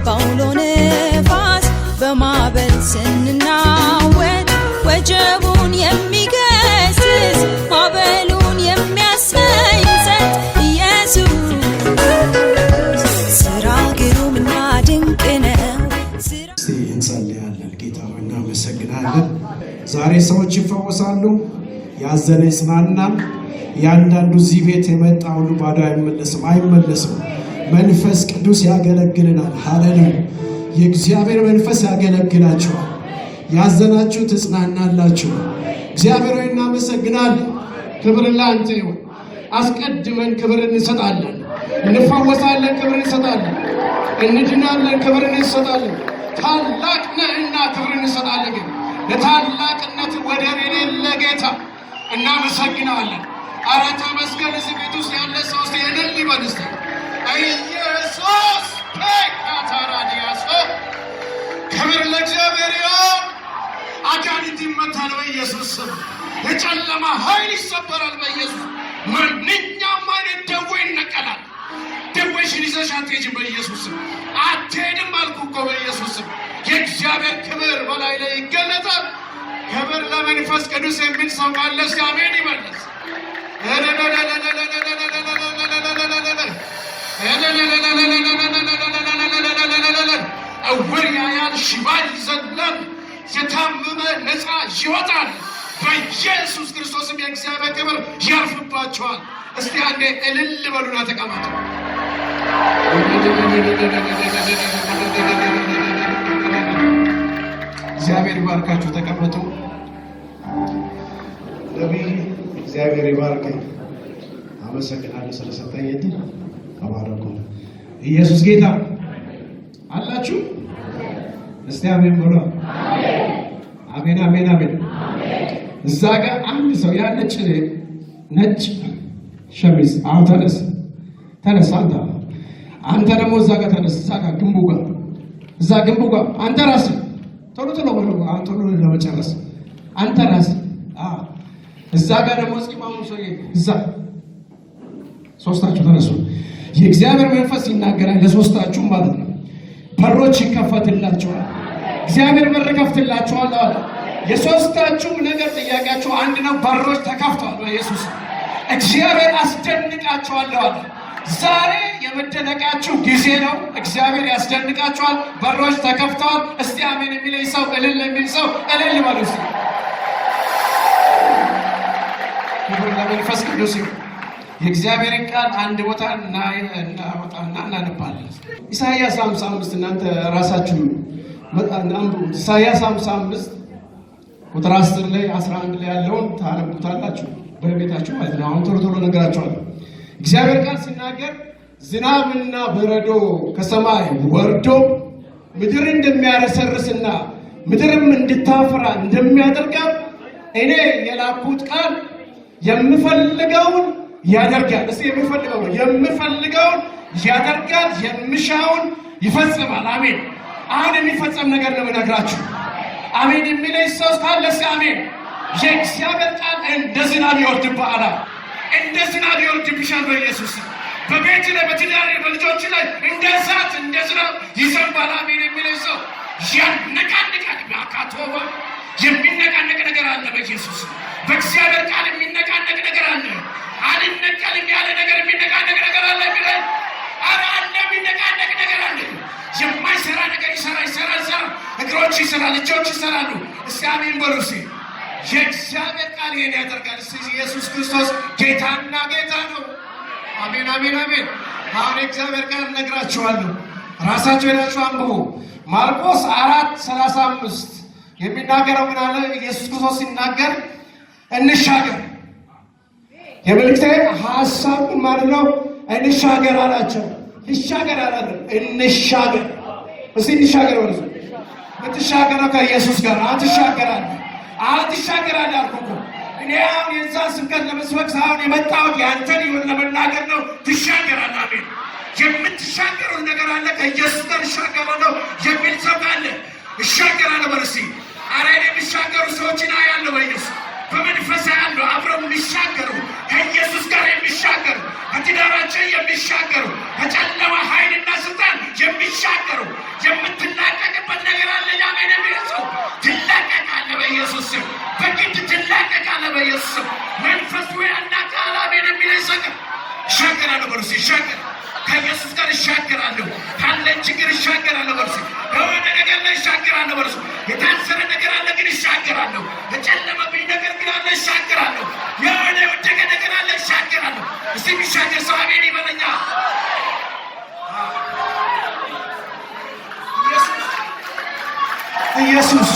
ባውሎ ነፋስ በማዕበል ስንናወጥ ወጀቡን የሚገስጽ ማዕበሉን የሚያሰኝ ጸጥ ኢየሱስ ስራ ግሩምና ድንቅ ነው። እንጸልያለን። ጌታ ሆይ እናመሰግናለን። ዛሬ ሰዎች ይፈወሳሉ፣ ያዘነ ይጽናናል። ያንዳንዱ እዚህ ቤት የመጣ ሁሉ ባዶ አይመለስም። መንፈስ ቅዱስ ያገለግልናል። ሃሌሉያ! የእግዚአብሔር መንፈስ ያገለግላችኋል። ያዘናችሁ ትጽናናላችሁ። እግዚአብሔር ሆይ እናመሰግናለን። ክብር ላንተ ይሁን። አስቀድመን ክብር እንሰጣለን። እንፈወሳለን፣ ክብር እንሰጣለን። እንድናለን፣ ክብር እንሰጣለን። ታላቅ ነህና ክብር እንሰጣለን። ግን ለታላቅነት ወደር የሌለ ጌታ እናመሰግናለን። ኧረ ተመስገን። እዚህ ቤት ውስጥ ያለ ሰው እስቲ እልል ይበል እስቲ። ኢየሱስ ፔካታራዲያሶ ክብር ለእግዚአብሔር ይሁን። አጋንንት ይመታል በኢየሱስ ስም። የጨለማ ኃይል ይሰበራል በኢየሱስ። ማንኛውም አይነት ደዌ ይነቀላል። ደዌሽን ይዘሽ አትሄጂም በኢየሱስ ስም። አትሄድም አልኩ እኮ በኢየሱስ ስም። የእግዚአብሔር ክብር በላይ ላይ ይገለጣል። ክብር ለመንፈስ ቅዱስ የሚል ሰው ካለ እስቲ አሜን ይመለስ። እውር ያያል፣ ሽባ ይዘላል፣ የታመመ ነፃ ይወጣል። በኢየሱስ ክርስቶስም የእግዚአብሔር ክብር ያርፍባቸዋል። እስቲ አንዴ እልል በሉና ተቀመጡ። እግዚአብሔር ይባርካችሁ። ተቀመጡ። ነቢይ እግዚአብሔር ይባርከኝ። አመሰግናለሁ ስለሰጠኝ እድል። ተባረኩ። ኢየሱስ ጌታ አላችሁ። እስቲ አሜን በሉ። አሜን አሜን አሜን። እዛ ጋር አንድ ሰው ያለች ነጭ ሸሚዝ አሁን ተነስ አንተ ደግሞ እዛ ጋር ተነስ። እዛ ጋር ግንቡ ጋር አንተ ራስህ ቶሎ ለመጨረስ አንተ ራስህ እዛ ጋር ደግሞ ፂማሙ ሰውዬ እዛ ሶስታችሁ ተነሱ። የእግዚአብሔር መንፈስ ይናገራል ለሶስታችሁም ማለት ነው። በሮች ይከፈትላችኋል። እግዚአብሔር በር ይከፍትላችኋል አለ። የሶስታችሁም ነገር ጥያቄያችሁ አንድ ነው። በሮች ተከፍተዋል በኢየሱስ። እግዚአብሔር አስደንቃችኋል አለ። ዛሬ የመደነቃችሁ ጊዜ ነው። እግዚአብሔር ያስደንቃችኋል። በሮች ተከፍተዋል። እስቲ አሜን የሚል ሰው እልል የሚል ሰው እልል በሉ። ክብር ለመንፈስ ቅዱስ ይሁን። የእግዚአብሔርን ቃል አንድ ቦታ እናወጣና እናነባለን። ኢሳይያስ 55 እናንተ ራሳችሁ አንብቡ። ኢሳይያስ 55 ቁጥር 10 ላይ 11 ላይ ያለውን ታነቡታላችሁ በቤታችሁ ማለት ነው። አሁን ቶሎ ነገራችኋለሁ። እግዚአብሔር ቃል ሲናገር ዝናብና በረዶ ከሰማይ ወርዶ ምድር እንደሚያረሰርስና ምድርም እንድታፈራ እንደሚያደርጋት እኔ የላኩት ቃል የምፈልገውን ያደርጋል። እስቲ የምፈልገውን ያደርጋል፣ የምሻውን ይፈጽማል። አሜን። አሁን የሚፈጸም ነገር ነው የምነግራችሁ። አሜን የሚለኝ ሰው ካለ እስቲ አሜን። የእግዚአብሔር ቃል እንደ ዝናብ ይወርድብሃል። እንደ ዝናብ ይወርድብሻል በኢየሱስ። በቤት ላይ፣ በትዳር፣ በልጆች ላይ እንደ እሳት እንደ ዝናብ ይዘንባል። አሜን የሚለኝ ሰው ያነቃንቃል። ማካቶባ የሚነቃነቅ ነገር አለ በኢየሱስ። በእግዚአብሔር ቃል የሚነቃነቅ ነገር አለ። አልነቀልም ያለ ነገር የሚነቃነቅ ነገር አለ። የሚለኝ አለ የሚነቃነቅ ነገር አለ። የማይሰራ ነገር ይሰራል። እግሮች ይሰራል፣ እጆች ይሰራሉ። እስቲ አሜን በሉ። የእግዚአብሔር ቃል ይሄን ያደርጋል። ኢየሱስ ክርስቶስ ጌታና ጌታ ነው። አሜን አሜን አሜን። አሁን የእግዚአብሔር ቃል ነግራችኋለሁ። ራሳችሁ ሄዳችሁ አንብቡ። ማርቆስ 4:35 የሚናገረው ምን አለ? ኢየሱስ ክርስቶስ ሲናገር እንሻገር፣ የመልእክቴ ሐሳብ ማለት ነው። እንሻገር አላቸው። ይሻገር አላለም፣ እንሻገር። እስቲ እንሻገር ወልዙ ምትሻገረው ከኢየሱስ ጋር አትሻገራለህ። አልኩ እኮ እኔ አሁን የዛን ስብከት ለመስበክ ሳይሆን የመጣሁት ያንተን ይሁን ለመናገር ነው። ትሻገራለህ። አሜን። የምትሻገረው ነገር አለ። ከኢየሱስ ጋር እሻገራለሁ የሚል ሰው ካለ እሻገራለሁ በል እስቲ። ኧረ እኔ የሚሻገሩ ሰዎችን አያለሁ በኢየሱስ በመንፈስ አያለሁ። አብረው የሚሻገሩ ከኢየሱስ ጋር የሚሻገሩ ከትዳራቸው የሚሻገሩ ከጨለማ ኃይልና ስልጣን የምትሻገሩ የምትላቀቅበት ነገር አለ። አሜን የሚለው ትላቀቃለህ በኢየሱስ ስም። በግድ ትላቀቃለህ በኢየሱስ ስም። መንፈሱ ያናቃል። አሜን የሚለው ይሻገራለሁ በሉ እስኪ ይሻገር። ከኢየሱስ ጋር ይሻገራለሁ። ካለን ችግር ይሻገራለሁ በሉ እስኪ። የሆነ ነገር ላይ ይሻገራለሁ በሉ እስኪ። የታሰረ ነገር አለ ግን ይሻገራለሁ። የጨለመብኝ ነገር ግን አለ ይሻገራለሁ። የሆነ የወደቀ ነገር አለ ይሻገራለሁ። እስኪ የሚሻገር ሰው አሜን ይበለኛ። ኢየሱስ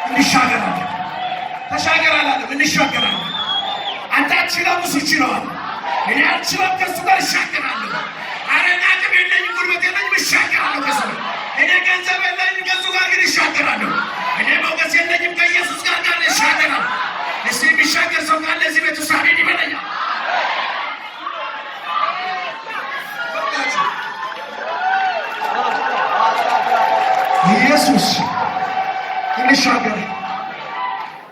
እንሻገራለን። ተሻገራለን። እንሻገራለን። አንተ አትችልም፣ እሱ ይችላል። እኔ አልችልም፣ ከእሱ ጋር እሻገራለሁ። ኧረ እኔ አቅም የለኝም፣ ጉልበት የለኝም፣ እሻገራለሁ ከእሱ ጋር። እኔ ገንዘብ የለኝም፣ ከእሱ ጋር ግን እሻገራለሁ። እኔ ሞገስ የለኝም፣ ከኢየሱስ ጋር እሻገራለሁ። እስኪ የሚሻገር ሰው ካለ እዚህ ቤት ውስጥ አሜን ይበለኛል። ኢየሱስ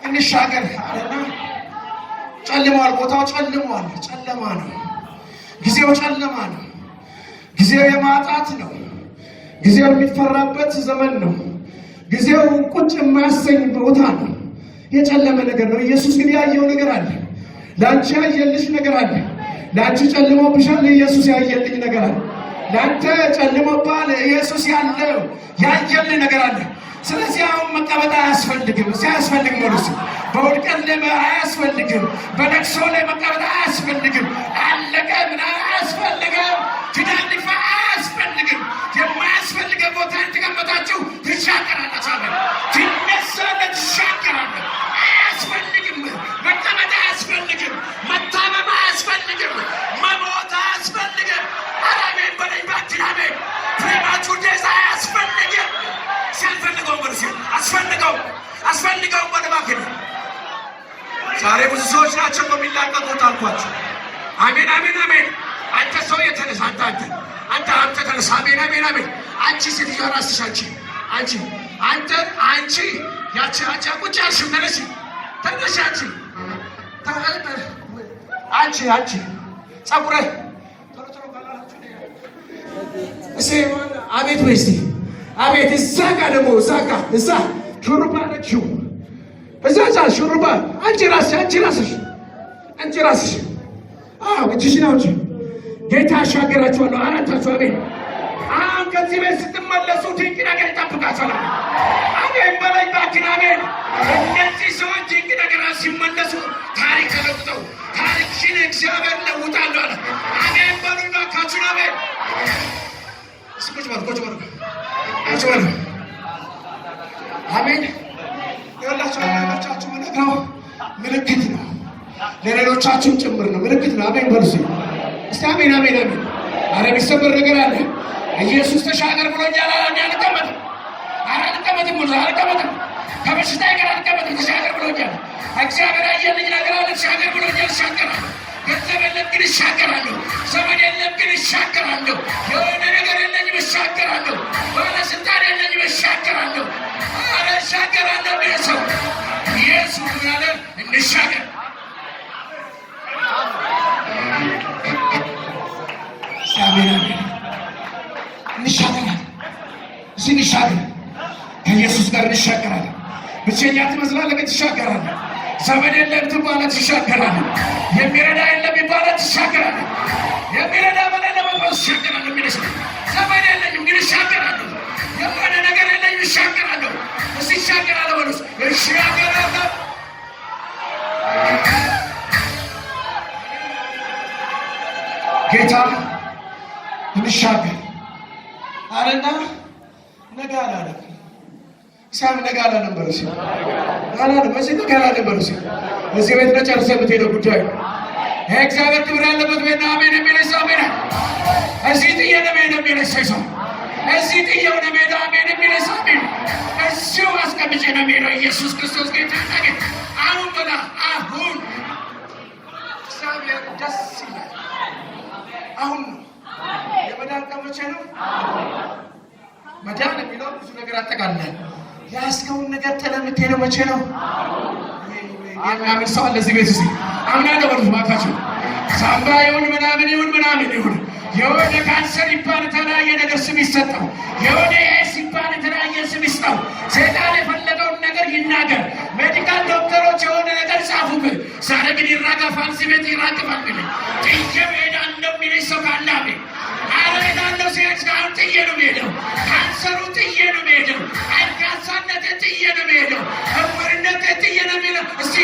እንሻገር አለና ጨልሟል። ቦታው ጨልሟል። ጨለማ ነው። ጊዜው ጨለማ ነው። ጊዜው የማጣት ነው። ጊዜው የሚፈራበት ዘመን ነው። ጊዜው ቁጭ የማያሰኝ ቦታ ነው። የጨለመ ነገር ነው። ኢየሱስ ግን ያየው ነገር አለ። ለአንቺ ያየልሽ ነገር አለ። ለአንቺ ጨልሞብሻል፣ ኢየሱስ ያየልኝ ነገር አለ። ለአንተ ጨልሞብሃል፣ ኢየሱስ ያየልህ ነገር አለ። ስለዚህ አሁን መቀመጥ አያስፈልግም። ሲያስፈልግ ሞሉስ በውድቀት ላይ አያስፈልግም። በለቅሶ ላይ መቀመጥ አያስፈልግም። አለቀ ምን አያስፈልግም። ትዳንፋ አያስፈልግም። የማያስፈልገ ቦታ ተቀመጣችሁ ትሻገራላችሁ። ትነሳለህ፣ ትሻገራለህ። አያስፈልግም። መቀመጥ አያስፈልግም። መታመም አያስፈልግም። መሞት አያስፈልግም። አራሜን በላይ ባትናሜ ፕሬማቹር ዴዛ አያስፈልግም። ሲያስፈልገው ወርሲ አስፈልገው ወደባከኝ ዛሬ ብዙ ሰዎች ናቸው የሚላቀቁት አልኳቸው። አሜን አሜን አሜን። አንተ ሰው የተነሳ አንተ ተነሳ። አሜን አሜን አሜን። አንቺ ሴትዮ ራስሽ አንቺ ያቺ ቁጭ ያልሽው ተነሺ አንቺ ጸጉረ አቤት ወይስ አቤት። እዛ ጋር ደግሞ እዛ ሹሩባ ነችው። እዛ ሹሩባ አንቺ ራስሽ እጅሽን አውጪ። ጌታ ያሻገራችኋለሁ። አራታችሁ አሜን። አሁን ከዚህ ቤት ስትመለሱ ድንቅ ነገር ይጠብቃችኋል። አሜን በለኝ እባክህ አሜን። እነዚህ ሰዎች ድንቅ ነገር ሲመለሱ ታሪክ ተለውጠው ታሪክሽን እግዚአብሔር ለውጣለሁ አለ። አሜን በሉኝ እባካችሁ አሜን። ቁጭ በሉ አሜን። የሁላችሁ ለሌሎቻችሁ ምነግረው ምልክት ነው። ለሌሎቻችሁም ጭምር ነው። ምልክት ነው። አሜን በሉ እስቲ አሜን አሜን አሜን። ኧረ የሚሰበር ነገር አለ። ኢየሱስ ተሻገር ብሎኛል። አልቀመጥም። ከበሽታ ጋር አልቀመጥም። ተሻገር ብሎኛል። እግዚአብሔር አየልኝ ነገር አለ። ተሻገር ብሎኛል። እሻገራለሁ። ገንዘብ የለም ግን እሻገራለሁ። ዘመን የለም ግን እሻገራለሁ። የሆነ ነገር የለኝም እሻገራለሁ። ባለስልጣን የለኝም እሻገራለሁ። ኧረ እሻገራለሁ። ሰው ኢየሱስ ያለ እንሻገር። እንሻገር። ከኢየሱስ ጋር እንሻገራለን። ብቸኛ ትመስላለህ ግን ትሻገራለህ። ዘመን የለም ትባለህ ትሻገራለህ። የሚረዳ የለም ይባላል ትሻገራለህ። የሚረዳ በሌለ መንፈስ ትሻገራለህ። የሚነሳ ዘመን የለኝም ግን እሻገራለሁ። የሆነ ነገር የለኝም እሻገራለሁ። እስኪ እሻገራለሁ በሉስ። እሻገራለሁ። ጌታ እንሻገር አለና ነገ አላለም። ሳም ነገ አላለም በሉስ። አላለም በዚህ ነገ አላለም በሉስ። እዚህ ቤት ነው ጨርሰህ የምትሄደው ጉዳይ እግዚአብሔር ክብር ያለበት ቤት ነው። አሜን የሚለኝ ሰው አሜን። እዚህ ጥዬ ነው የምሄድ የሚለኝ ሰው እዚህ ጥዬው ነው የምሄደው። አሜን የሚለኝ ሰው አሜን። እዚሁ አስቀምጬ ነው የምሄደው። ኢየሱስ ክርስቶስ ጌታ ነው። አሁን በላ አሁን እግዚአብሔር ደስ ይላል። አሁን ነው የመዳን ቀን መቼ ነው? መዳን የሚለው ብዙ ነገር አጠቃልላል። ያስከውን ነገር ጥለህ የምትሄደው መቼ ነው? አሜን። ሰው አለ እዚህ ቤት እዚህ አምናለሁ በሉት እባካችሁ። ሳምባ ይሁን ምናምን የሆነ ካንሰር ይባል የተለያየ ነገር ስም ይሰጠው። የሆነ ኤድስ ይባል የተለያየ ስም ይስጠው። ሰይጣን የፈለገውን ነገር ይናገር። ሜዲካል ዶክተሮች የሆነ ነገር ጻፉብህ። ዛሬ ግን ይራገፋል፣ እዚህ ቤት ይራገፋል። ጥዬ እሄዳለሁ የሚለኝ ሰው ካለ አሜን። አረጋለሁ ሲሄድ ጋር ጥዬ ነው የምሄደው። ካንሰሩ ጥዬ ነው የምሄደው። አንካሳነት ጥዬ ነው የምሄደው። እውርነት ጥዬ ነው የምሄደው። እስቲ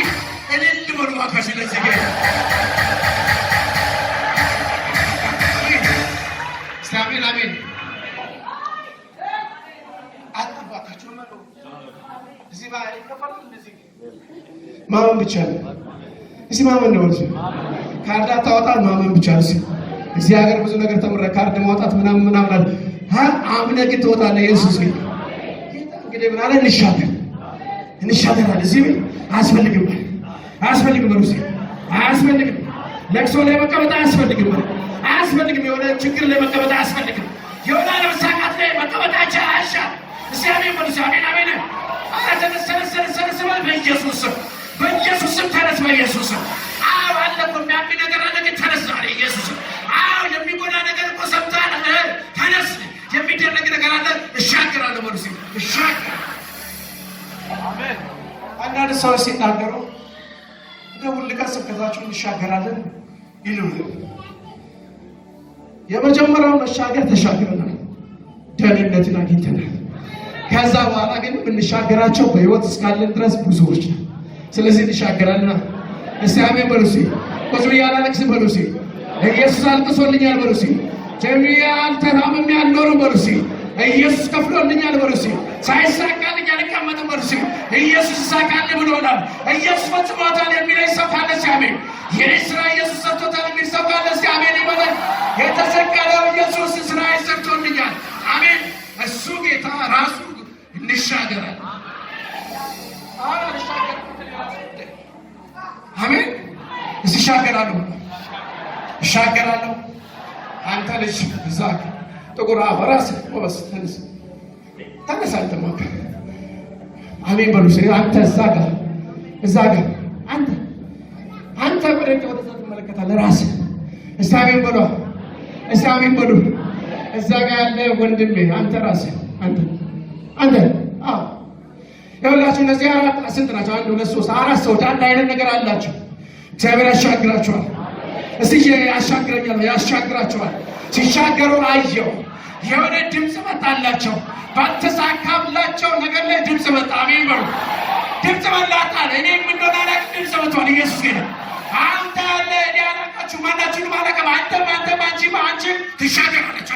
እልል በሉ እባካችሁ ለዚህ ጌታ አሜን አሜን። አጥባታችሁ ነው እዚህ ባይ ከፈሉ እንደዚህ ማመን ብቻ ነው። እዚህ ማመን ነው። እዚህ ካርድ አታወጣም፣ ማመን ብቻ ነው። እዚህ ሀገር ብዙ ነገር ተምረ ካርድ ማውጣት ምናምን አለ። አምነህ ግን ትወጣለህ። ኢየሱስ ግን እንግዲህ ምን አለ? እንሻገራለን። እዚህ አያስፈልግም ነው እዚህ አያስፈልግም። ለቅሶ ላይ መቀመጥ አያስፈልግም። የሆነ ችግር ላይ መቀመጥ አያስፈልግም። የሆነ ለመሳካት ላይ መቀመጣቸው አያሻም። እስቲ አሜን በሉ። አሜን አሜን። ተነስ በኢየሱስ ስም፣ በኢየሱስ ስም ተነስ፣ በኢየሱስ ስም። አዎ አለ እኮ የሚያምኝ ነገር አለ፣ ግን ተነስ ዛሬ ኢየሱስ ስም። አዎ የሚጎዳ ነገር እኮ ሰምተሃል፣ ተነስ። የሚደረግ ነገር አለ፣ እሻገራለሁ በሉ። እሻገራለሁ። አሜን። አንዳንድ ሰዎች ሲናገሩ ሁል ቀን ስብከታችሁን እንሻገራለን ይሉልን። የመጀመሪያው መሻገር ተሻግረናል፣ ደህንነትን አግኝተናል። ከዛ በኋላ ግን የምንሻገራቸው በህይወት እስካለን ድረስ ብዙዎች ነው። ስለዚህ እንሻገራለን። እስቲ አሜን በሉ። ቁጭ ብዬ አላለቅስም በሉ። ኢየሱስ አልቅሶልኛል በሉ። ጀሚያ አልተራምም ያልኖርም በሉ። ኢየሱስ ከፍሎልኛል በሉ። ሳይሳካልኝ አልቀመጥም በሉ። ኢየሱስ ይሳካልኝ ብሎናል። ኢየሱስ ፈጽሞታል የሚለኝ ሰው ካለ አሜን። የኔ ስራ ኢየሱስ ሰርቶታል የሚል ሰው ካለ አሜን ይበላል። የተሰቀለው ኢየሱስ ስራዬን ሰርቶልኛል። አሜን። እሱ ጌታ ራሱ እንሻገራለን። አሜን። እሻገራለሁ። አንተ ልጅ እዛ ጥቁር አፈራስ ወስ ተነስ አንተማ አሜን በሉ። አንተ እዛ ጋር አንተ ወደዚህ ትመለከታለህ ራስህ። እስቲ አሜን በሉ። እዛ ጋር ያለ ወንድሜ አንተ ራስህ አንተ ይኸውላችሁ እነዚህ ስንት ናቸው? 1 2 3 4 ሰዎች አንድ አይነት ነገር አላቸው። እግዚአብሔር ያሻግራቸዋል። እስቲ ያሻግራቸዋል። ሲሻገሩ አየው። የሆነ ድምፅ መጣላቸው። ባልተሳካላቸው ነገር ላይ ድምፅ መጣ። አሜን በሉ። ድምፅ መላጣል። እኔ ምንዶና ላይ ድምፅ መጥቷል። ኢየሱስ ጌታ አንተ አለ እኔ አላቃችሁ ማናችሁንም አላቀም። አንተም አንቺም ትሻገራለች።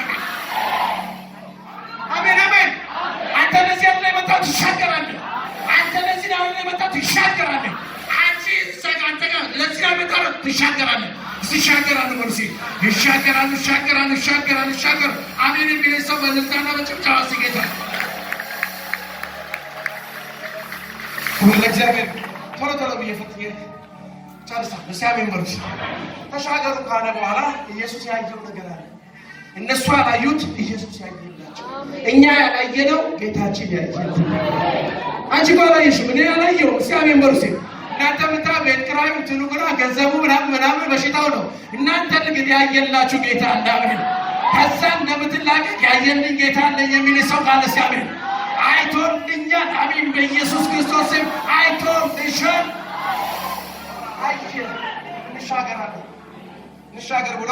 አሜን አሜን። አንተ ለዚህ ላይ መጣው ትሻገራለህ። አንተ ለዚህ ላይ መጣው ትሻገራለህ። አንቺ አንተ ጋር ለዚህ ላይ መጣው ትሻገራለህ። ሲሻገራሉ ወርሲ ይሻገራሉ። አሜን የሚል ሰው በልልታና በጭብጨባ ሲጌታ ለእግዚአብሔር ቶሎ ብየፈትየ ጨርሳ በሲያሜን ወርሲ ተሻገሩ ካለ በኋላ ኢየሱስ ያየው ነገር አለ። እነሱ ያላዩት ኢየሱስ ያየላቸው። እኛ ያላየነው ጌታችን ያየው። አንቺ ባላየሽም እኔ ያላየው ሲያሜን ወርሲ እናንተ ምታ ቤት ኪራዩ ትሉ ግራ ገንዘቡ ምናምን በሽታው ነው። እናንተ ግን ያየላችሁ ጌታ አለ። አሜን። ከዛ እንደምትላቀቅ ያየልኝ ጌታ አለ የሚል ሰው ካለ ሲያሜን አይቶልኛል። አሜን። በኢየሱስ ክርስቶስ ስም አይቶልሻል። እንሻገር ብሎ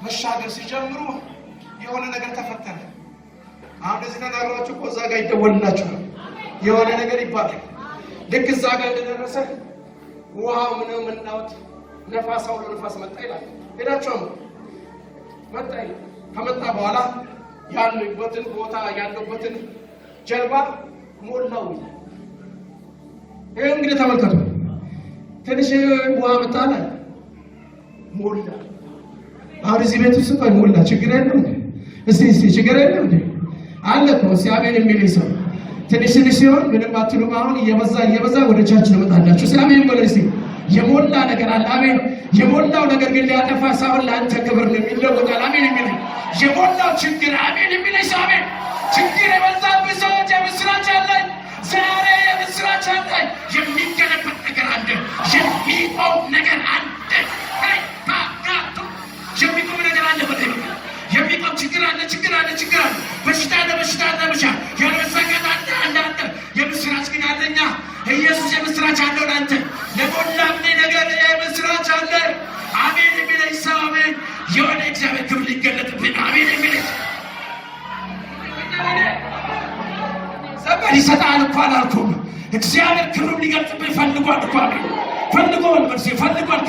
መሻገር ሲጀምሩ የሆነ ነገር ተፈተነ። አሁን እዚህ ተናግራችሁ እኮ እዛ ጋር ይደወልላችኋል። የሆነ ነገር ይባላል። ልክ እዛ ጋር እንደደረሰ ውሃው ምንም እናውት ነፋስ አውሎ ነፋስ መጣ ይላል። ሄዳችሁ መጣ ይላል። ከመጣ በኋላ ያሉበትን ቦታ ያሉበትን ጀልባ ሞላው ይላል። ይሄ እንግዲህ ተመልከቱ። ትንሽ ውሃ መጣለ ሞላ። አሁን እዚህ ቤት ውስጥ ሞላ። ችግር የለም እንዴ? እስቲ ችግር የለም እንዴ? አለ እኮ ሲያሜን የሚል ሰው ትንሽ ሲሆን ምንም አትሉም። አሁን እየበዛ ወደ ቻች ለመጣላችሁ ሲያሜን በለ። እስቲ የሞላ ነገር አለ። አሜን። የሞላው ነገር ግን ሊያጠፋ ሳይሆን ለአንተ ክብር ነው የሚለወጣል። አሜን የሚል የሞላው ችግር አሜን የሚል ሰው አሜን። ችግር የበዛብህ ሰዎች የምስራች አለኝ ዛሬ የምስራች አለኝ። የሚገለበጥ ነገር አለ። የሚቆም ነገር አለ። የሚቆም ነገር አለ በደም የሚቆም ችግር አለ በሽታ አለ ያለመሳካት አለ የምስራች ግን አለኛ ኢየሱስ የምስራች አለው ላንተ ለሞላም ነገር የምስራች አለ አሜን የሚለኝ ሰው አሜን የሆነ እግዚአብሔር ክብር ሊገለጥብን አሜን የሚለኝ ሰማይ ይሰጣል እኮ አላልኩም እግዚአብሔር ክብር ሊገልጥብን ፈልጓል እኮ አሜን ፈልጓል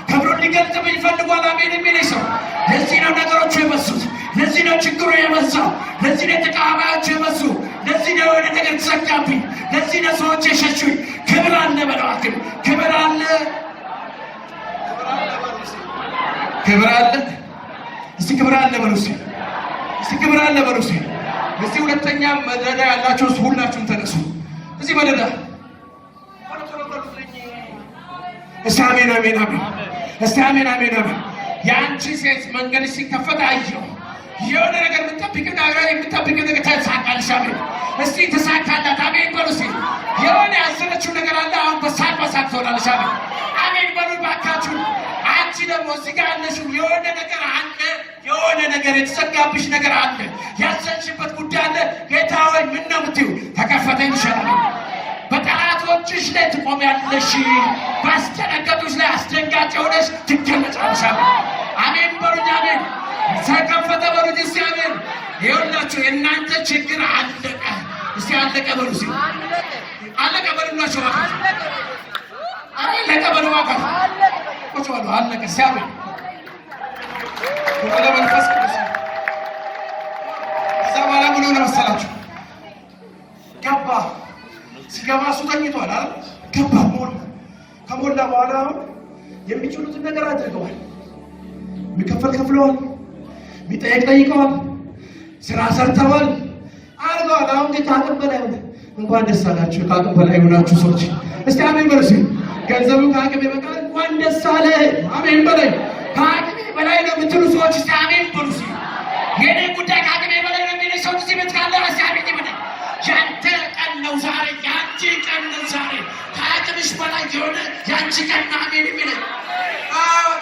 ክብሩን ሊገልጥብን ፈልጓል አሜን የሚለኝ ሰው ለዚህ ነው ነገሮቹ የበዙት ለዚህ ነው ችግሩ የበዛው ለዚህ ነው ተቃዋሚዎች የበዙ ለዚህ ነው የሆነ ነገር ተሰጋብኝ ለዚህ ነው ሰዎች የሸሹኝ ክብር አለ በለዋክም ክብር አለ እስቲ ክብር አለ በሉሲ እስቲ ሁለተኛ መደዳ ያላችሁ ሁላችሁም ተነሱ እዚህ መደዳ እስቲ አሜን የአንቺ ሴት መንገድ ሲከፈት አየሁ የሆነ ነገር የምትጠብቅ ነገር ተሳካልሽ አሜን እስቲ ተሳካላት አሜን በሉ እስቲ የሆነ ያዘነችው ነገር አለ አሁን በሳቅ ትሆናለሽ አሜን በሉ ባካችሁ አንቺ ደግሞ እዚህ ጋር ያለሽው የሆነ ነገር አለ የሆነ ነገር የተሰጋብሽ ነገር አለ ያዘንሽበት ጉዳይ አለ ጌታ ሆይ ምን ነው የምትይው ተከፈተ ይሻላል በጠላቶችሽ ላይ ትቆሚያለሽ ባስደነገጡሽ ላይ አስደንጋጭ ሆነሽ ትገለጫለሽ አሜን በሉኝ አሜን ተከፈተ በሉኝ እስቲ አሜን ይኸውላችሁ የእናንተ ችግር አለቀ እስቲ አለቀ በሉ እስቲ አለቀ በሉላችሁ አለቀ በሉ ቁጭ በሉ አለቀ ሲያበኝ ወደ መንፈስ ቅዱስ እዛ በኋላ ምን ሆነ መሰላችሁ ሲገባ እሱ ተኝቷል አይደል ገባ ከሞላ በኋላ የሚችሉትን ነገር አድርገዋል የሚከፈል ከፍለዋል የሚጠየቅ ጠይቀዋል ስራ ሰርተዋል አድርገዋል አሁን ግን ከአቅም በላይ ሆነ እንኳን ደስ አላችሁ ከአቅም በላይ ሆናችሁ ሰዎች እስቲ አሜን በሉ ገንዘቡ ከአቅም ይበቃል እንኳን ደስ አለ አሜን በላይ ከአቅም በላይ ነው የምትሉ ሰዎች እስቲ አሜን በሉ የኔ ጉዳይ ከአቅም በላይ ነው የሚል ሰው እዚህ ቤት ካለ እስቲ አሜን ይበል ያንተ ቀን ነው ዛሬ ያንቺ ቀን ነው ዛሬ ከአቅምሽ በላይ የሆነ ያንቺ ቀን ነው አሜን የሚል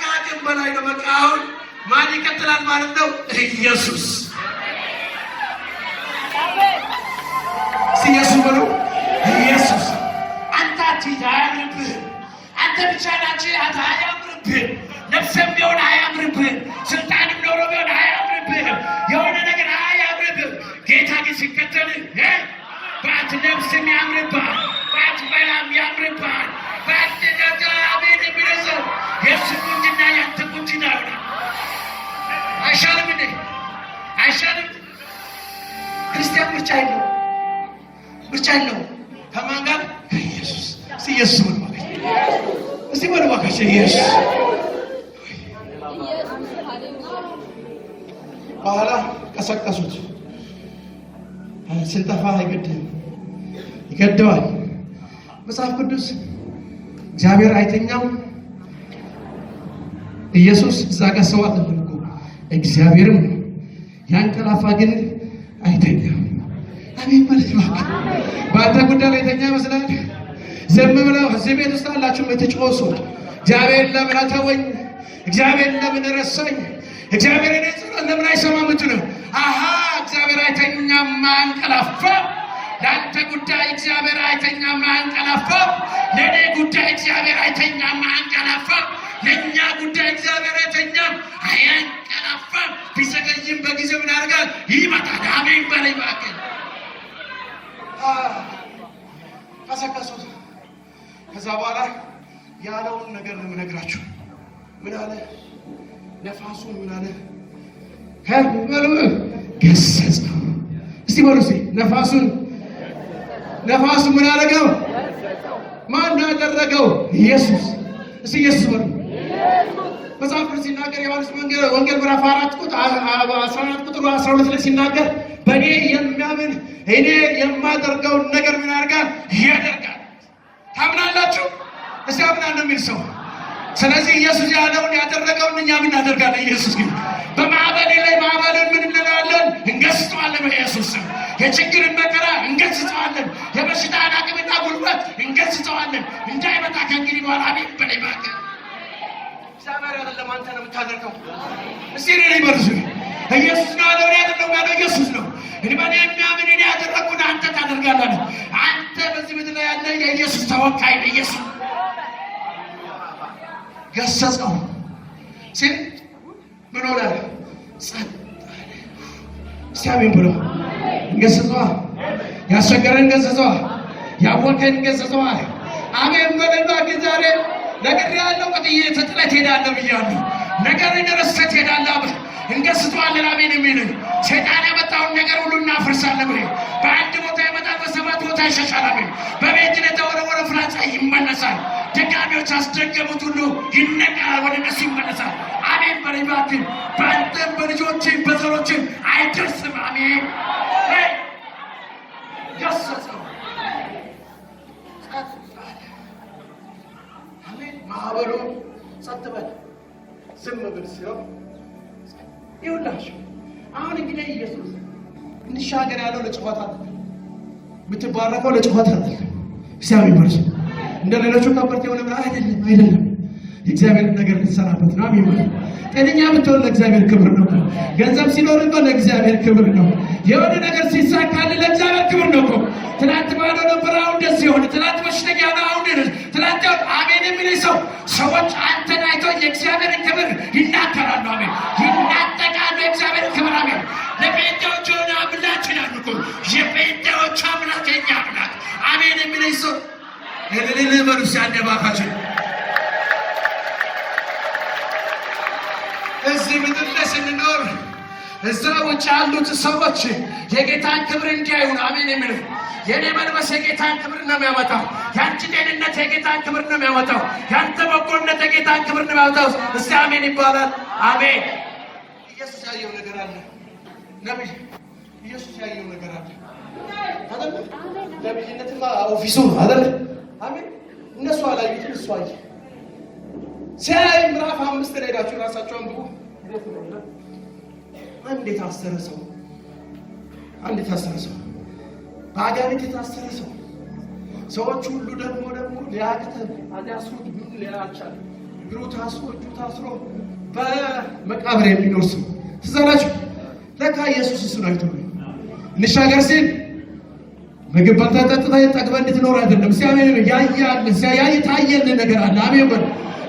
ከአቅም በላይ ነው በቃ አሁን ማን ይቀጥላል ማለት ነው ኢየሱስ ኢየሱስ በሉ ኢየሱስ አንተ አትያምርብህ አንተ ብቻ ናችሁ አታያምርብህ ነፍስም ቢሆን አያምርብህ ስልጣንም ኖሮ ቢሆን አያምርብህ የሆነ ነገር አያምርብህ ጌታ ግን ሲከተልህ ባትለብስም ያምርብሃል ባትበላም ያምርብሃል ባትነጋ አሜን የሚለሰው የእሱ ቁንጅና ያንተ ቁንጅና ይሆናል አይሻልም እንዴ አይሻልም ክርስቲያን ምርጫ የለው ከማን ጋር ከኢየሱስ ኢየሱስ እስቲ በሉ እባካችሁ ኢየሱስ በኋላ ቀሰቀሱት ስንጠፋ ይገደዋል መጽሐፍ ቅዱስ እግዚአብሔር አይተኛም ኢየሱስ እዛ ጋር ሰው አትፈልጉ እግዚአብሔርም ያንቀላፋ ግን አይተኛም አሜን ማለት ነው ባንተ ጉዳይ ላይ የተኛ ይመስላል ዝም ብለው እዚህ ቤት ውስጥ አላችሁ የምትጮሱ እግዚአብሔር ለምን አተወኝ እግዚአብሔር ለምን ረሳኝ እግዚአብሔር እኔ ጸሎት ለምን አይሰማም ምትሉ እግዚአብሔር አይተኛም አንቀላፋ ለአንተ ጉዳይ እግዚአብሔር አይተኛም አንቀላፋ ለእኔ ጉዳይ እግዚአብሔር አይተኛም አንቀላፋ ለእኛ ጉዳይ እግዚአብሔር አይተኛም አያንቀላፋ ቢዘገይም በጊዜው ምን ያደርጋል ይመጣል አሜን በለኝ እባክህ ቀሰቀሱት ከዛ በኋላ ያለውን ነገር ነው የምነግራችሁ ምን አለ ነፋሱ ምን አለ ከበሉ ገሰጸው እስቲ በሉ እስቲ ነፋሱ ምን አደረገው ማን ያደረገው ኢየሱስ እስቲ ኢየሱስ በሉ መጽሐፍ ቅዱስ ሲናገር ዮሐንስ ወንጌል ምዕራፍ 4 ቁጥር 14 ቁጥር 12 ላይ ሲናገር በእኔ የሚያምን እኔ የማደርገውን ነገር ምን ያደርጋል ታምናላችሁ እስቲ አምናለሁ የሚል ሰው ስለዚህ ኢየሱስ ያለውን ያደረገውን እኛ ምን እናደርጋለን ኢየሱስ ግን በማዕበል ላይ ማዕበልን ምን እንላለን እንገስጸዋለን በኢየሱስ ስም የችግርን መከራ እንገስጸዋለን የበሽታን አቅምና ጉልበት እንገስጸዋለን እንዳይመጣ ከእንግዲህ በኋላ አሜን በላይ እባክህ እግዚአብሔር አይደለም አንተ ነው የምታደርገው። እስቲ እኔ ይበርሱ ኢየሱስ ነው ያለው ያለው ኢየሱስ ነው። እኔ ማን የሚያምን እኔ ያደረኩት አንተ ታደርጋለህ። አንተ በዚህ ምድር ላይ ያለ የኢየሱስ ተወካይ ነህ። ኢየሱስ ገሰጸው ሲል ምን ሆነ? ጸጥ ሲያምን ብሎ ገሰጸው። ያስቸገረን ገሰጸው። ያወከን ገሰጸው። አሜን በለባ ዛሬ ነገር ያለው ቀጥዬ ተጥለት ሄዳለሁ ብያለሁ። ነገር እንደረስተት ሄዳለሁ እንገስቷለን። አሜን የሚል ሰይጣን ያመጣውን ነገር ሁሉ እናፈርሳለን። በአንድ ቦታ ይመጣል፣ በሰባት ቦታ ይሸሻል። በቤት የተወረወረ ፍላጻ ይመለሳል። ደጋሚዎች አስደገሙት ሁሉ ይነቃል፣ ወደ እነሱ ይመለሳል። አሜን በሪባትን በአንተም በልጆችም በዘሮችም አይደርስም። አሜን ገሰጸው። አሜን ማህበሩ ጸጥ በል ዝም ብል ሲለው ይውላችሁ አሁን እንግዲህ ኢየሱስ እንሻገር ያለው ለጨዋታ አይደለም፣ የምትባረከው ለጨዋታ አይደለም። እግዚአብሔር ይመስገን እንደሌሎቹ ከበርቴ የሆነ ብላ አይደለም። የእግዚአብሔር ነገር ልትሰራበት ነው። አሜን። ጤነኛ ብትሆን ለእግዚአብሔር ክብር ነው። ገንዘብ ሲኖርህ ለእግዚአብሔር ክብር ነው። የሆነ ነገር ሲሳካልህ ለእግዚአብሔር ክብር ነው። ትናንት ባዶ ነበር፣ አሁን ደስ ይሆን። ትናንት በሽተኛ ነው፣ አሁን ትናንት አሜን የሚል ሰው ሰዎች አንተን አይተው የእግዚአብሔርን ክብር ይናገራሉ። አሜን ይናጠቃሉ። የእግዚአብሔር ክብር አሜን። ለጴንጤዎች ሆነ አምላክ ይላሉ እኮ የጴንጤዎች አምላክ የኛ አምላክ አሜን የሚል ሰው ለሌለ በሩስ ያደባካቸው እዚህ ምድር ላይ ስንኖር እዛ ውጭ ያሉት ሰዎች የጌታን ክብር እንዲያዩ ነው። አሜን የሚል የኔ መልበስ የጌታን ክብር ነው የሚያመጣው። ያንቺ ጤንነት የጌታን ክብር ነው የሚያመጣው። ያንተ በጎነት የጌታን ክብር ነው የሚያመጣው። እስቲ አሜን ይባላል። አሜን። ኢየሱስ ያየው ነገር አለ። ነብይ ኢየሱስ ያየው ነገር አለ አይደል? ነብይነትማ ኦፊሱ አይደል? አሜን። እነሱ አላዩትም፣ እሱ አየ። ሲያይ ምዕራፍ 5 ላይ ሄዳችሁ ራሳችሁ አንብቡ። አንድ የታሰረ ሰው በአጋንንት የታሰረ ሰው ሰዎች ሁሉ ደግሞ ሊያቅተን አዲያስሩት ምን ሊያቻል እግሩ ታስሮ እጁ ታስሮ በመቃብር የሚኖር ሰው ትዘራችሁ። ለካ ኢየሱስ እሱን አይቶ እንሻገር ሲል ምግብ በልተህ ጠጥተህ ጠግበህ እንድትኖር አይደለም። ሲያሜን ያያል ሲያይ ታየልህ ነገር አለ። አሜን በል።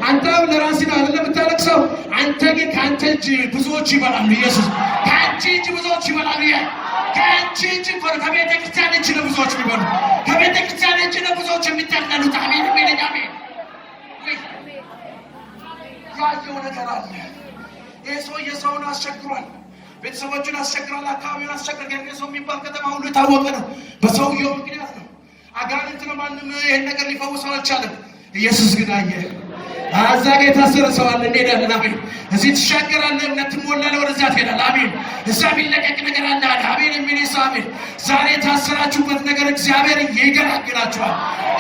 አንተም ለራስህ ነው አይደለም የምታለቅሰው። አንተ ግን ከአንተ እጅ ብዙዎች ይበላሉ። ኢየሱስ ከአንቺ እጅ ብዙዎች ይበላሉ። ከአንቺ እጅ ከቤተ ክርስቲያን እጅ ነው ብዙዎች የሚበሉ። ከቤተ ክርስቲያን እጅ ነው ብዙዎች የሚጠለሉት። አሜን የሚለኝ አሜን። ያየው ነገር አለ። ይህ ሰው የሰውን አስቸግሯል፣ ቤተሰቦቹን አስቸግሯል፣ አካባቢውን አስቸግሯል። ሰው የሚባል ከተማ ሁሉ የታወቀ ነው። በሰውየው ምክንያት ነው። አጋንንት ነው። ማንም ይህን ነገር ሊፈውሰው አልቻለም። ኢየሱስ ግን አየ። እዛ ጋ የታሰረ ሰው አለ። እንሄዳለን። አሜን። እዚህ ትሻገራለህ፣ እምነት ትሞላለህ፣ ወደዚያ ትሄዳለህ። አሜን። እዛ የሚለቀቅ ነገር አለ። አሜን የሚል ሰው አሜን። ዛሬ የታሰራችሁበት ነገር እግዚአብሔር ይገላግላችኋል።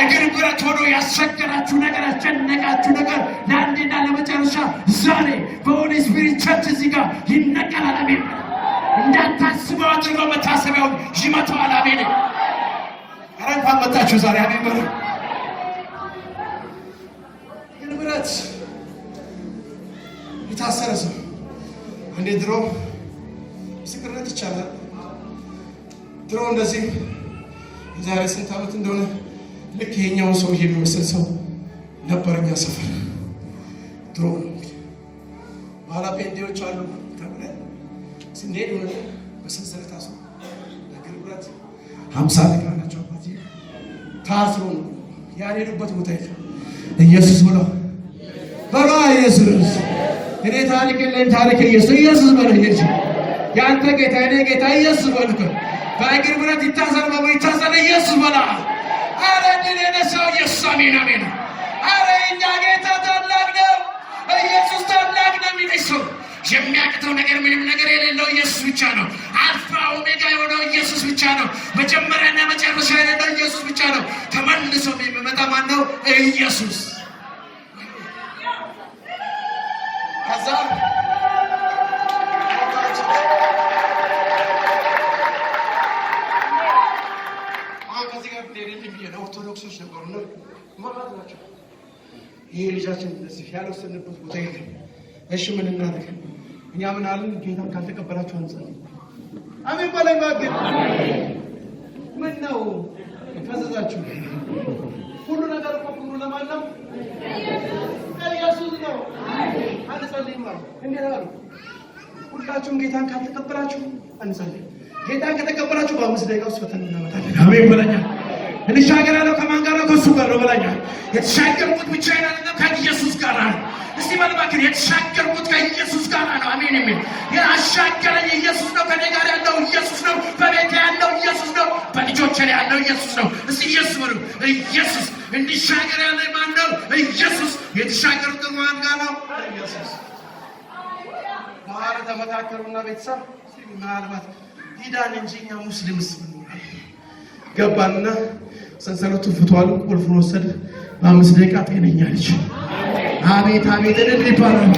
እግር ብረት ሆኖ ያስቸገራችሁ ነገር፣ ያስጨነቃችሁ ነገር ለአንዴና ለመጨረሻ ዛሬ በሆሊ ስፒሪት ቸርች እዚህ ጋር ይነቀላል። አሜን። እንዳታስበው አድርገው መታሰቢያውን ይመተዋል። አሜን። ኧረ እንኳን መጣችሁ ዛሬ። አሜን በሉ። ብረት የታሰረ ሰው እንዴ ድሮ ምስክርነት ይቻላል። ድሮ እንደዚህ የዛሬ ስንት ዓመት እንደሆነ ልክ ይሄኛውን ሰው የሚመስል ሰው ነበረኛ ሰፈር ድሮ በኋላ ፔንቴዎች አሉ ተብለን ስንሄድ ሆነ በሰንሰለት አስሮ እግር ብረት 50 ነገር ናቸው ታስሮ ነው ያልሄዱበት ቦታ የለም። ኢየሱስ ብሎ በሏ ኢየሱስ እኔ ታሪክ የለኝ ታሪክ ኢየሱስ በለ ኢየሱስ ያንተ ጌታ እኔ ጌታ ኢየሱስ በልከ በእግር ብረት ይታሰር ነው ይታሰር ኢየሱስ በላ። አረ እንደኔ ሰው ኢየሱስ አሜን አሜን። አረ እኛ ጌታ ታላቅ ነው፣ ኢየሱስ ታላቅ ነው። የሚነሰው የሚያቅተው ነገር ምንም ነገር የሌለው ኢየሱስ ብቻ ነው። አልፋ ኦሜጋ የሆነው ኢየሱስ ብቻ ነው። መጀመሪያና መጨረሻ የሌለው ኢየሱስ ብቻ ነው። ተመልሶ የሚመጣ ማን ነው? ኢየሱስ። ከዛ ከዚህ ጋር ኦርቶዶክሶች ነበሩ ነው ማለት ናቸው። ይሄ ልጃችን እንደዚህ ያልወሰንበት ቦታ የለም። እሺ ምን እናድርግ? እኛ ምን አለን? ጌታን ካልተቀበላችሁ አንጸልይ። አሜን በላይ ማግኘት ምን ነው ፈዘዛችሁ? ሁሉ ነገር እኮ ሁሉ ለማን ነው? ኢየሱስ ነው። አንጸልይም ማለት እንዴት አሉ? ሁላችሁም ጌታን ካልተቀበላችሁ አንጸልይ። ጌታን ከተቀበላችሁ በ5 ደቂቃ ውስጥ ፈተና እናመጣለን። አሜን በለኛ። እንሻገራለሁ። ከማን ጋር ነው? ከእሱ ጋር ነው በለኛ። የተሻገርኩት ብቻዬን አይደለም፣ ከኢየሱስ ጋር ነው። እስቲ በልባክህ የተሻገርኩት ከኢየሱስ ጋር ነው። አሜን አሜን። ያሻገረኝ ኢየሱስ ነው። ከኔ ጋር ያለው ኢየሱስ ነው። በቤቴ ያለው ኢየሱስ ነው። በልጆቼ ላይ ያለው ኢየሱስ ነው። እስቲ ኢየሱስ በሉ። ኢየሱስ እንዲሻገር ያለ ማን ነው? ኢየሱስ። የተሻገሩት ማን ጋር ነው? ኢየሱስ። በኋላ ተመካከሩና ቤተሰብ ምናልባት ሂዳን እንጂ እኛ ሙስሊምስ ገባንና ሰንሰለቱን ፍቷል፣ ቁልፉን ወሰደ። በ5 ደቂቃ ጤነኛ ልጅ። አቤት አቤት እልል ይባላል።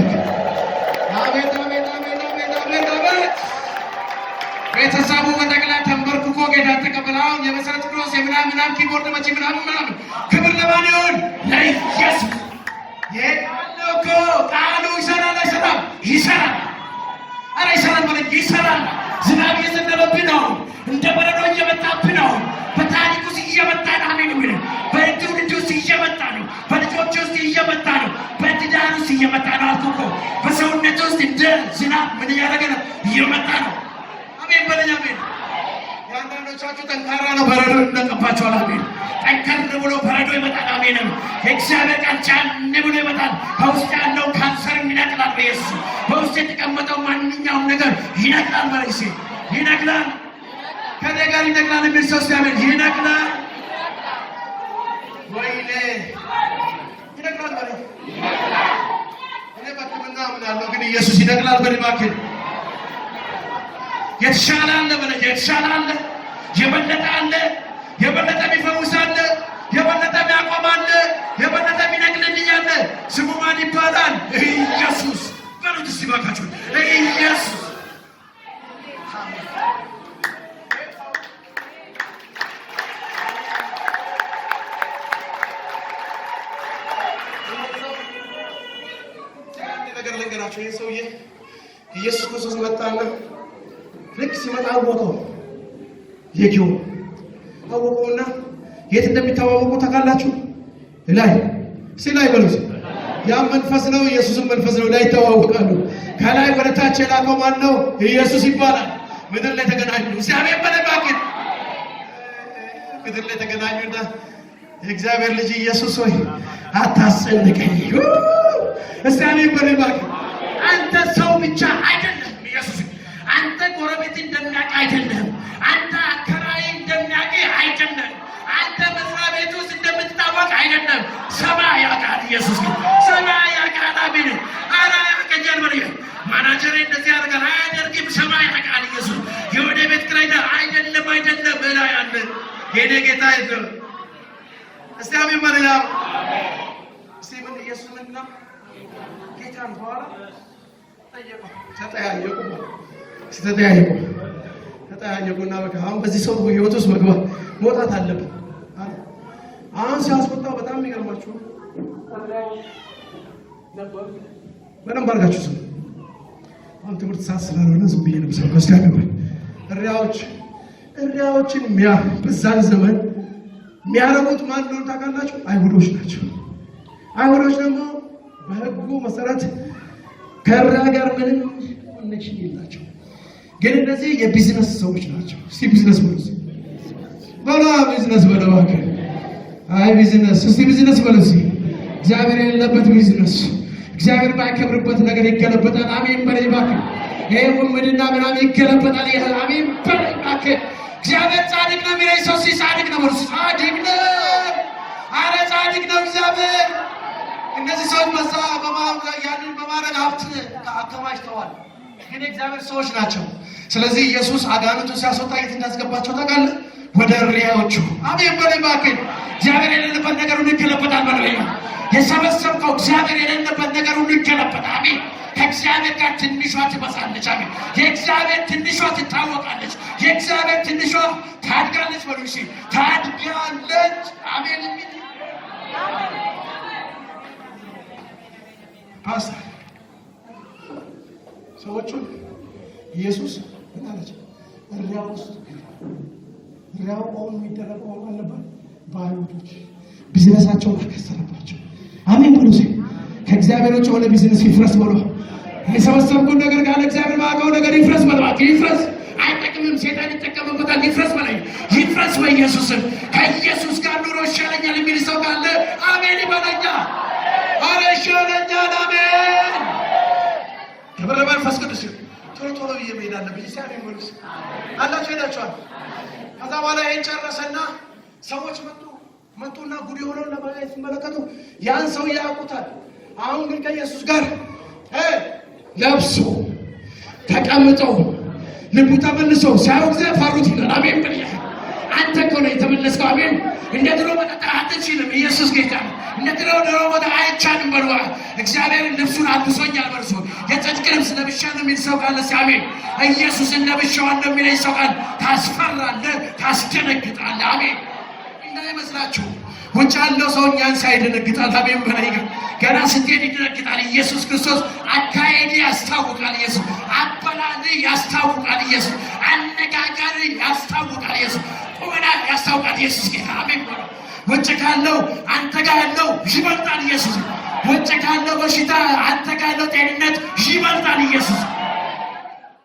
አቤት አቤት አቤት አቤት አቤት አቤት። ቤተሰቡ በጠቅላላ ተንበርክኮ ጌታን ተቀበለ። አሁን የመሰረት ክሮስ የምናምን ኪቦርድ መቼ ምናምን ክብር ለማን ይሁን? ለኢየሱስ። የቃለው እኮ ቃሉ ይሰራል አይሰራም? ይሰራል። ኧረ ይሰራል ማለት ይሰራል። ዝናብ እየዘነበብህ ነው። እንደ በረዶ እየመጣብህ ነው። በታሪክ ውስጥ እየመጣ ነው። አሜን የሚል በትውልድ ውስጥ እየመጣ ነው። በልጆች ውስጥ እየመጣ ነው። በትዳር ውስጥ እየመጣ ነው። አልኩህ እኮ በሰውነት ውስጥ እንደ ዝናብ ምን እያደረገ ነው? እየመጣ ነው። አሜን በለኝ። አሜን። የአንዳንዶቻችሁ ጠንካራ ነው፣ በረዶ ይነቀባችኋል። አሜን። ጠንከር ብሎ በረዶ ይመጣል። አሜን። የእግዚአብሔር ቃል ጫን ብሎ ይመጣል። ከውስጥ ያለው ካንሰር ይነቅላል በኢየሱስ። በውስጥ የተቀመጠው ማንኛውም ነገር ይነቅላል በኢየሱስ። ይነቅላል። ከኔ ጋር ይነቅላል የሚል ሰው ሲያምን ይነቅላል። ወይኔ ይነቅላል በለኝ። እኔ በሕክምና አምናለሁ፣ ግን ኢየሱስ ይነቅላል በለኝ እባክህ። የተሻለ አለ በለኝ። የተሻለ አለ፣ የበለጠ አለ፣ የበለጠ የሚፈውስ አለ፣ የበለጠ የሚያቆም አለ፣ የበለጠ የሚነቅልልኝ አለ። ስሙ ማን ይባላል? ኢየሱስ በሉት እስቲ እባካችሁ። ኢየሱስ ነገር ልንገራችሁ። ይህ ሰውዬ ኢየሱስ ክርስቶስ መጣና ልክ ሲመጣ አወቀው። የጊው አወቀውና የት እንደሚተዋወቁ ታውቃላችሁ? ላይ ሲላይ በሉት። ያ መንፈስ ነው፣ ኢየሱስም መንፈስ ነው። ላይ ይተዋወቃሉ። ከላይ ወደ ታች የላከው ማን ነው? ኢየሱስ ይባላል። ምድር ላይ ተገናኙ። እግዚአብሔር በለባከን ምድር ላይ ተገናኙና የእግዚአብሔር ልጅ ኢየሱስ ሆይ አታስጨንቀኝ። እግዚአብሔር በለባከን አንተ ሰው ብቻ አይደለም ኢየሱስ። አንተ ጎረቤት እንደሚያውቅ አይደለም። አንተ አከራይ እንደሚያውቅ አይደለም። አንተ መስሪያ ቤት ውስጥ እንደምትታወቅ አይደለም። ሰማይ ያውቃል ኢየሱስ። ሰማይ ያውቃል። አሜን። አራ ያውቃል በለኝ። ማናጀር እንደዚህ ያደርጋል አያደርግም። ሰማይ ያውቃል ኢየሱስ። የወደ ቤት ኪራይ አይደለም አይደለም በላይ አለ የኔ ጌታ ይዘው እስቲ አሜን በለኝ። እስቲ ምን ኢየሱስ ምን ነው ጌታን በኋላ ተጠያየቁና በቃ አሁን በዚህ ሰው ህይወት ውስጥ መውጣት አለብን። አሁን ሲያስወጣው በጣም የሚገርማችሁ በደንብ አድርጋችሁ ስሙ። አሁን ትምህርት ሰዓት ስላልሆነ ዝም ብዬ ነው የምሰብከው። እስኪ አገባኝ። እሪያዎችን በዛን ዘመን የሚያረጉት ማን እንደሆነ ታውቃላችሁ? አይሁዶች ናቸው። አይሁዶች ደግሞ በህጉ መሰረት ከእሪያ ጋር ምንም ኮኔክሽን የላቸው። ግን እነዚህ የቢዝነስ ሰዎች ናቸው። እስቲ ቢዝነስ በሉ በላ ቢዝነስ በለው እባክህ። አይ ቢዝነስ እስቲ ቢዝነስ በሉ እስቲ። እግዚአብሔር የሌለበት ቢዝነስ፣ እግዚአብሔር ባይከብርበት ነገር ይገለበጣል። አሜን በለኝ እባክህ። ይሄ ወምድና ምናምን ይገለበጣል። ይሄ አሜን በለኝ እባክህ። እግዚአብሔር ጻድቅ ነው የሚለኝ ሰው እስቲ ጻድቅ ነው በሉ። ጻድቅ ነው፣ አረ ጻድቅ ነው እግዚአብሔር። እነዚህ ሰዎች በዛ ያንን በማድረግ ሀብት አከማችተዋል፣ ግን እግዚአብሔር ሰዎች ናቸው። ስለዚህ ኢየሱስ አጋንንቱን ሲያስወጣ የት እንዳስገባቸው ታውቃለህ? ወደ እሪያዎቹ። አሜን በለኝ እባክህ። እግዚአብሔር የሌለበት ነገር ሁሉ ይገለበጣል በለኝ። የሰበሰብከው እግዚአብሔር የሌለበት ነገር ሁሉ ይገለበጣል። አሜን። ከእግዚአብሔር ጋር ትንሿ ትበሳለች። አሜን። የእግዚአብሔር ትንሿ ትታወቃለች። የእግዚአብሔር ትንሿ ታድጋለች በሉ እሺ። ታድጋለች። አሜን። ፓስተር ሰዎቹን ኢየሱስ ምን አላቸው? እሪያው ውስጥ እሪያው ቆም የሚደረገው ነበር። ባይሁዶች ቢዝነሳቸውን አከሰረባቸው። አሜን ብሎ ከእግዚአብሔር ውጭ የሆነ ቢዝነስ ይፍረስ ብሎ የሰበሰብኩት ነገር ካለ እግዚአብሔር ማቀው ነገር ይፍረስ በለዋት። ይፍረስ አይጠቅምም። ሴጣን ይጠቀምበታል። ይፍረስ በላይ ይፍረስ በኢየሱስ ስም። ከኢየሱስ ጋር ኑሮ ይሻለኛል የሚል ሰው ካለ አሜን ይበለኛ። አረ ይሻለኛል። አሜን። ክብር ለመንፈስ ቅዱስ። ቶሎ ቶሎ ብዬ መሄድ አለብኝ። ሲያሜን ወልስ አላችሁ ሄዳችኋል። ከዛ በኋላ ይሄን ጨረሰና ሰዎች መጡና ጉድ የሆነውን ለማየት ሲመለከቱ ያን ሰው ያውቁታል። አሁን ግን ከኢየሱስ ጋር ለብሶ ተቀምጠው ልቡ ተመልሶ ሲያዩ ጊዜ ፈሩት ይላል። አሜን ብለህ አንተ እኮ ነው የተመለስከው። አሜን። እንደ ድሮ መጠጣት አትችልም። ኢየሱስ ጌታ ነው። እንደ ድሮ መጠጣት አይቻልም። በሉ እግዚአብሔር ልብሱን አልብሶኛል። በርሱ የጽድቅ ልብስ ለብሻለሁ የሚል ሰው ካለ አሜን። ኢየሱስ እንደብሻዋለሁ የሚለኝ ሰው ካለ ታስፈራለህ፣ ታስደነግጣለህ። አሜን። እንዳይመስላችሁ ውጭ ያለው ሰው እኛን ሳይደነግጣል። አሜን በላይ ገና ስትሄድ ይደነግጣል። ኢየሱስ ክርስቶስ አካሄድ ያስታውቃል። ኢየሱስ አበላል ያስታውቃል። ኢየሱስ አነጋጋሪ ያስታውቃል። ኢየሱስ ቁመና ያስታውቃል። ኢየሱስ ጌታ አሜን። ውጭ ካለው አንተ ጋር ያለው ይበልጣል። ኢየሱስ ውጭ ካለው በሽታ አንተ ጋር ያለው ጤንነት ይበልጣል። ኢየሱስ